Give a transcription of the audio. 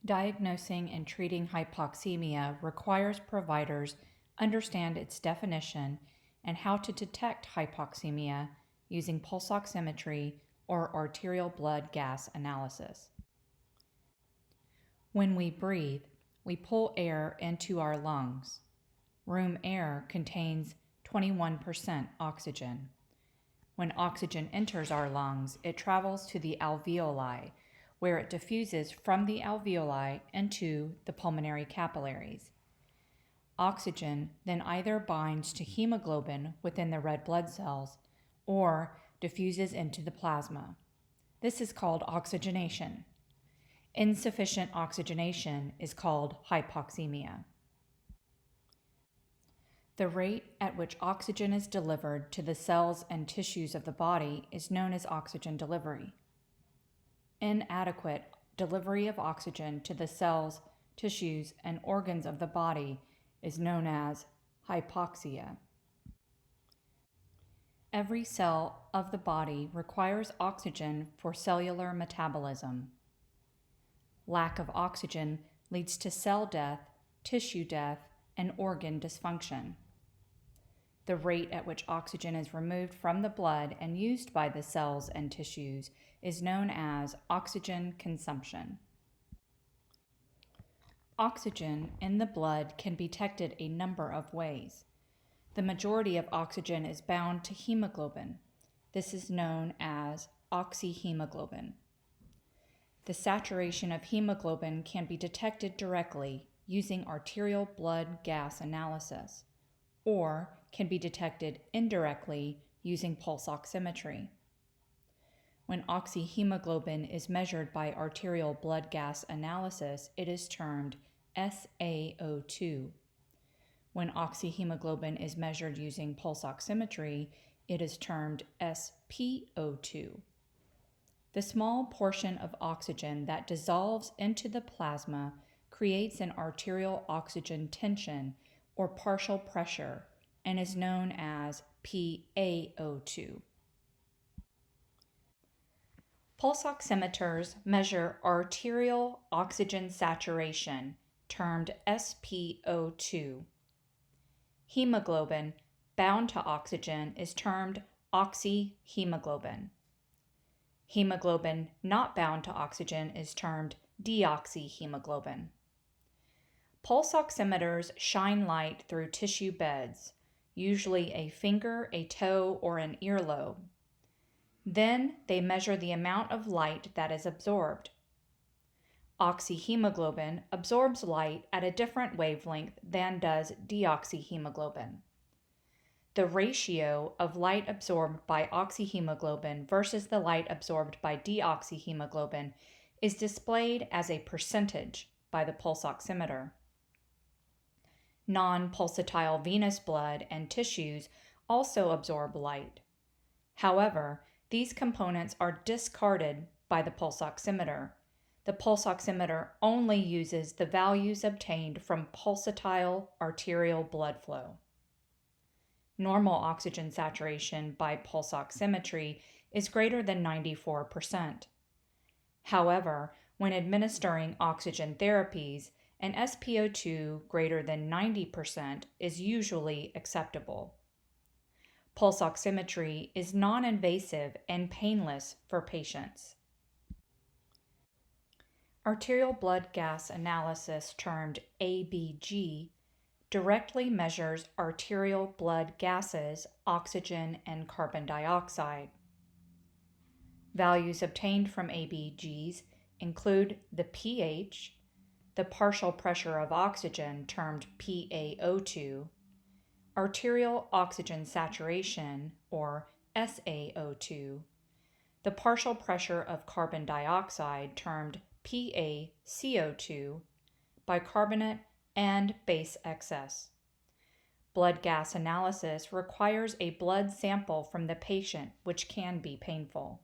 Diagnosing and treating hypoxemia requires providers understand its definition and how to detect hypoxemia using pulse oximetry or arterial blood gas analysis. When we breathe, we pull air into our lungs. Room air contains 21% oxygen. When oxygen enters our lungs, it travels to the alveoli, where it diffuses from the alveoli into the pulmonary capillaries. Oxygen then either binds to hemoglobin within the red blood cells or diffuses into the plasma. This is called oxygenation. Insufficient oxygenation is called hypoxemia. The rate at which oxygen is delivered to the cells and tissues of the body is known as oxygen delivery. Inadequate delivery of oxygen to the cells, tissues, and organs of the body is known as hypoxia. Every cell of the body requires oxygen for cellular metabolism. Lack of oxygen leads to cell death, tissue death, and organ dysfunction. The rate at which oxygen is removed from the blood and used by the cells and tissues is known as oxygen consumption. Oxygen in the blood can be detected a number of ways. The majority of oxygen is bound to hemoglobin. This is known as oxyhemoglobin. The saturation of hemoglobin can be detected directly using arterial blood gas analysis, or can be detected indirectly using pulse oximetry. When oxyhemoglobin is measured by arterial blood gas analysis, it is termed SaO2. When oxyhemoglobin is measured using pulse oximetry, it is termed SpO2. The small portion of oxygen that dissolves into the plasma creates an arterial oxygen tension or partial pressure and is known as PaO2. Pulse oximeters measure arterial oxygen saturation, termed SpO2. Hemoglobin bound to oxygen is termed oxyhemoglobin. Hemoglobin not bound to oxygen is termed deoxyhemoglobin. Pulse oximeters shine light through tissue beds, usually a finger, a toe, or an earlobe. Then they measure the amount of light that is absorbed. Oxyhemoglobin absorbs light at a different wavelength than does deoxyhemoglobin. The ratio of light absorbed by oxyhemoglobin versus the light absorbed by deoxyhemoglobin is displayed as a percentage by the pulse oximeter. Non-pulsatile venous blood and tissues also absorb light. However, these components are discarded by the pulse oximeter. The pulse oximeter only uses the values obtained from pulsatile arterial blood flow. Normal oxygen saturation by pulse oximetry is greater than 94%. However, when administering oxygen therapies, an SpO2 greater than 90% is usually acceptable. Pulse oximetry is non-invasive and painless for patients. Arterial blood gas analysis, termed ABG, directly measures arterial blood gases, oxygen, and carbon dioxide. Values obtained from ABGs include the pH, the partial pressure of oxygen, termed PaO2, arterial oxygen saturation, or SaO2, the partial pressure of carbon dioxide, termed PaCO2, bicarbonate, and base excess. Blood gas analysis requires a blood sample from the patient, which can be painful.